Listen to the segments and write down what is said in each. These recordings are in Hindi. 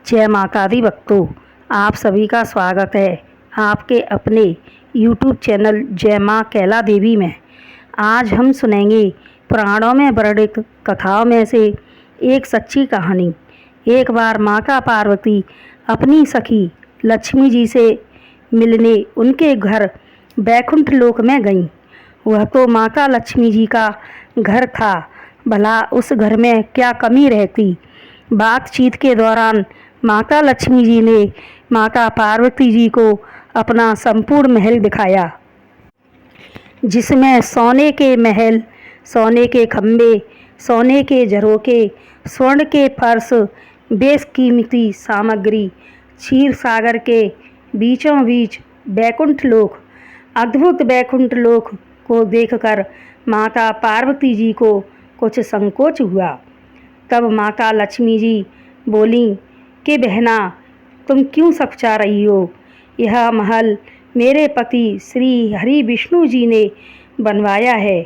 जय माता दी भक्तों, आप सभी का स्वागत है आपके अपने YouTube चैनल जय माँ कैला देवी में। आज हम सुनेंगे पुराणों में वर्णित कथाओं में से एक सच्ची कहानी। एक बार माता पार्वती अपनी सखी लक्ष्मी जी से मिलने उनके घर बैकुंठ लोक में गईं। वह तो माता लक्ष्मी जी का घर था, भला उस घर में क्या कमी रहती। बातचीत के दौरान माता लक्ष्मी जी ने माता पार्वती जी को अपना संपूर्ण महल दिखाया, जिसमें सोने के महल, सोने के खंभे, सोने के झरोखे, स्वर्ण के फर्श, बेशकीमती सामग्री, क्षीर सागर के बीचों बीच बैकुंठ लोक। अद्भुत बैकुंठ लोक को देखकर माता पार्वती जी को कुछ संकोच हुआ। तब माता लक्ष्मी जी बोलीं कि बहना, तुम क्यों सकुचा रही हो? यह महल मेरे पति श्री हरि विष्णु जी ने बनवाया है।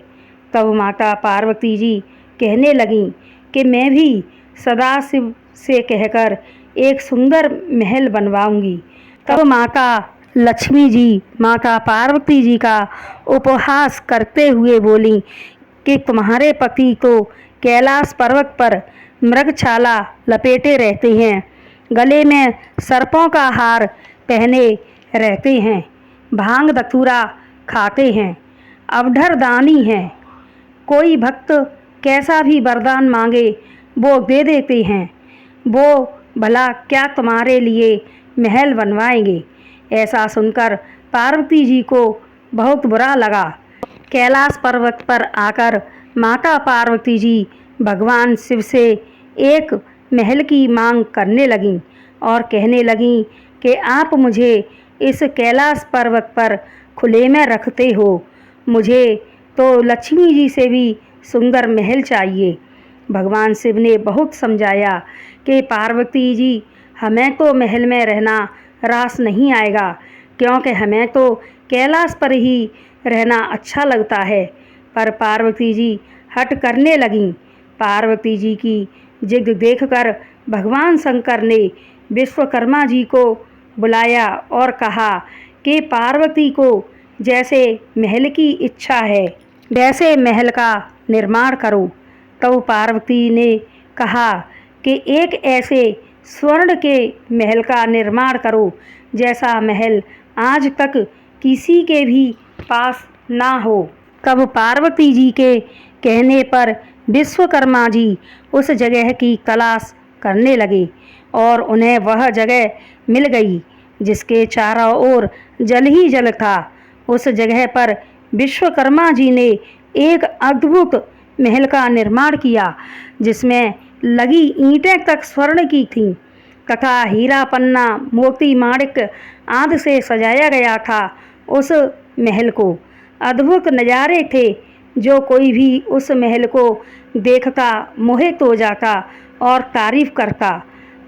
तब माता पार्वती जी कहने लगीं कि मैं भी सदाशिव से कहकर एक सुंदर महल बनवाऊंगी। तब माता लक्ष्मी जी माता पार्वती जी का उपहास करते हुए बोलीं कि तुम्हारे पति तो कैलाश पर्वत पर मृगछाला लपेटे रहते हैं, गले में सर्पों का हार पहने रहते हैं, भांग धतूरा खाते हैं, अवढर दानी हैं। कोई भक्त कैसा भी वरदान मांगे वो दे देते हैं। वो भला क्या तुम्हारे लिए महल बनवाएंगे? ऐसा सुनकर पार्वती जी को बहुत बुरा लगा। कैलाश पर्वत पर आकर माता पार्वती जी भगवान शिव से एक महल की मांग करने लगीं और कहने लगीं कि आप मुझे इस कैलाश पर्वत पर खुले में रखते हो, मुझे तो लक्ष्मी जी से भी सुंदर महल चाहिए। भगवान शिव ने बहुत समझाया कि पार्वती जी, हमें तो महल में रहना रास नहीं आएगा, क्योंकि हमें तो कैलाश पर ही रहना अच्छा लगता है। पर पार्वती जी हट करने लगीं। पार्वती जी की जिद देखकर भगवान शंकर ने विश्वकर्मा जी को बुलाया और कहा कि पार्वती को जैसे महल की इच्छा है वैसे महल का निर्माण करो। तब पार्वती ने कहा कि एक ऐसे स्वर्ण के महल का निर्माण करो जैसा महल आज तक किसी के भी पास ना हो। तब पार्वती जी के कहने पर विश्वकर्मा जी उस जगह की तलाश करने लगे और उन्हें वह जगह मिल गई जिसके चारों ओर जल ही जल था। उस जगह पर विश्वकर्मा जी ने एक अद्भुत महल का निर्माण किया, जिसमें लगी ईंटें तक स्वर्ण की थीं तथा हीरा पन्ना मोती माणिक आदि से सजाया गया था। उस महल को अद्भुत नज़ारे थे, जो कोई भी उस महल को देखता मोहित हो जाता और तारीफ करता।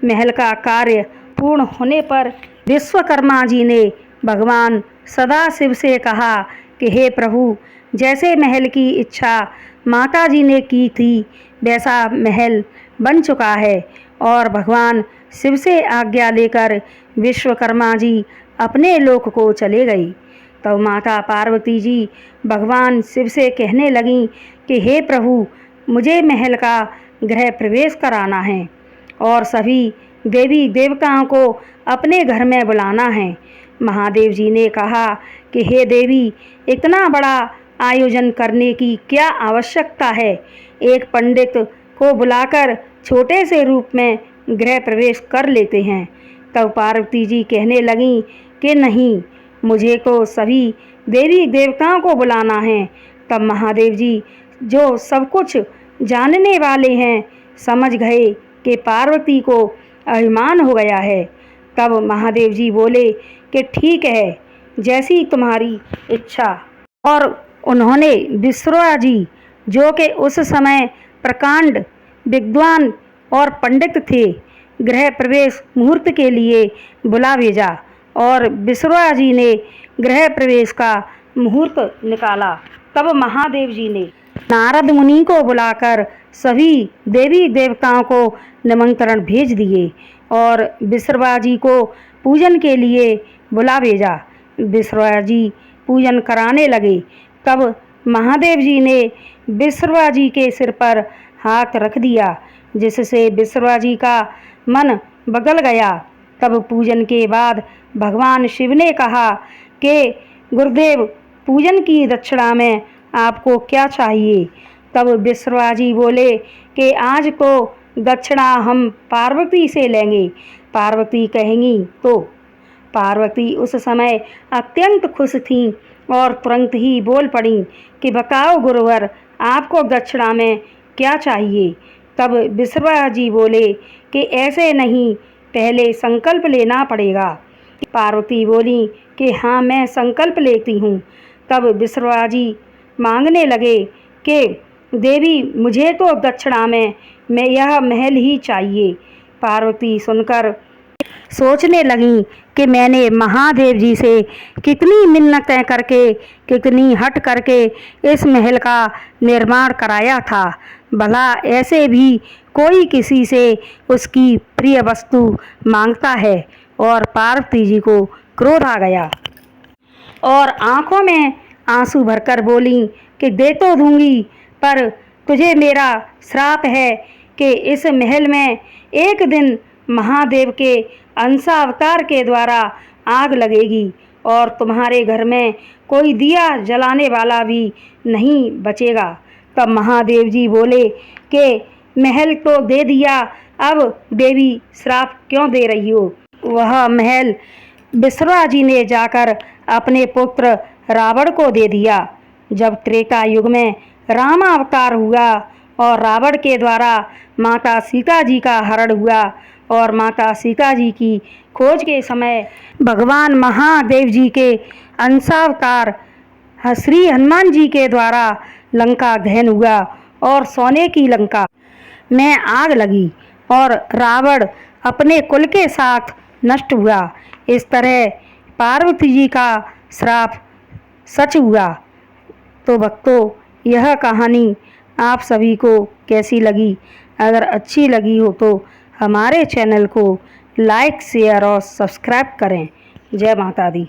महल का कार्य पूर्ण होने पर विश्वकर्मा जी ने भगवान सदाशिव से कहा कि हे प्रभु, जैसे महल की इच्छा माता जी ने की थी वैसा महल बन चुका है। और भगवान शिव से आज्ञा लेकर विश्वकर्मा जी अपने लोक को चले गई। तब माता पार्वती जी भगवान शिव से कहने लगीं कि हे प्रभु, मुझे महल का गृह प्रवेश कराना है और सभी देवी देवताओं को अपने घर में बुलाना है। महादेव जी ने कहा कि हे देवी, इतना बड़ा आयोजन करने की क्या आवश्यकता है? एक पंडित को बुलाकर छोटे से रूप में गृह प्रवेश कर लेते हैं। तब पार्वती जी कहने लगीं कि नहीं, मुझे तो सभी देवी देवताओं को बुलाना है। तब महादेव जी, जो सब कुछ जानने वाले हैं, समझ गए कि पार्वती को अभिमान हो गया है। तब महादेव जी बोले कि ठीक है, जैसी तुम्हारी इच्छा। और उन्होंने विश्वकर्मा जी, जो कि उस समय प्रकांड विद्वान और पंडित थे, गृह प्रवेश मुहूर्त के लिए बुला भेजा और विश्वकर्मा जी ने गृह प्रवेश का मुहूर्त निकाला। तब महादेव जी ने नारद मुनि को बुलाकर सभी देवी देवताओं को निमंत्रण भेज दिए। और विश्रवा जी को पूजन के लिए बुला भेजा। विश्रवा जी पूजन कराने लगे। तब महादेव जी ने विश्रवा जी के सिर पर हाथ रख दिया, जिससे विश्रवा जी का मन बदल गया। तब पूजन के बाद भगवान शिव ने कहा कि गुरुदेव, पूजन की दक्षिणा में आपको क्या चाहिए? तब विश्रवा जी बोले कि आज तो दक्षिणा हम पार्वती से लेंगे। पार्वती कहेंगी तो। पार्वती उस समय अत्यंत खुश थीं और तुरंत ही बोल पड़ी कि बताओ गुरुवर, आपको दक्षिणा में क्या चाहिए? तब विश्रवा जी बोले कि ऐसे नहीं, पहले संकल्प लेना पड़ेगा। पार्वती बोली कि हाँ, मैं संकल्प लेती हूँ। तब विश्रवा जी मांगने लगे कि देवी, मुझे तो दक्षिणा में यह महल ही चाहिए। पार्वती सुनकर सोचने लगी कि मैंने महादेव जी से कितनी मिन्नतें करके, कितनी हट करके इस महल का निर्माण कराया था। भला ऐसे भी कोई किसी से उसकी प्रिय वस्तु मांगता है? और पार्वती जी को क्रोध आ गया और आंखों में आंसू भरकर बोली कि दे तो दूंगी, पर तुझे मेरा श्राप है कि इस महल में एक दिन महादेव के अंशावतार के द्वारा आग लगेगी और तुम्हारे घर में कोई दिया जलाने वाला भी नहीं बचेगा। तब महादेव जी बोले कि महल तो दे दिया, अब देवी श्राप क्यों दे रही हो? वह महल विश्रवा जी ने जाकर अपने पुत्र रावण को दे दिया। जब त्रेता युग में राम अवतार हुआ और रावण के द्वारा माता सीता जी का हरण हुआ और माता सीता जी की खोज के समय भगवान महादेव जी के अंशावतार श्री हनुमान जी के द्वारा लंका दहन हुआ और सोने की लंका में आग लगी और रावण अपने कुल के साथ नष्ट हुआ। इस तरह पार्वती जी का श्राप सच हुआ। तो भक्तों, यह कहानी आप सभी को कैसी लगी? अगर अच्छी लगी हो तो हमारे चैनल को लाइक, शेयर और सब्सक्राइब करें। जय माता दी।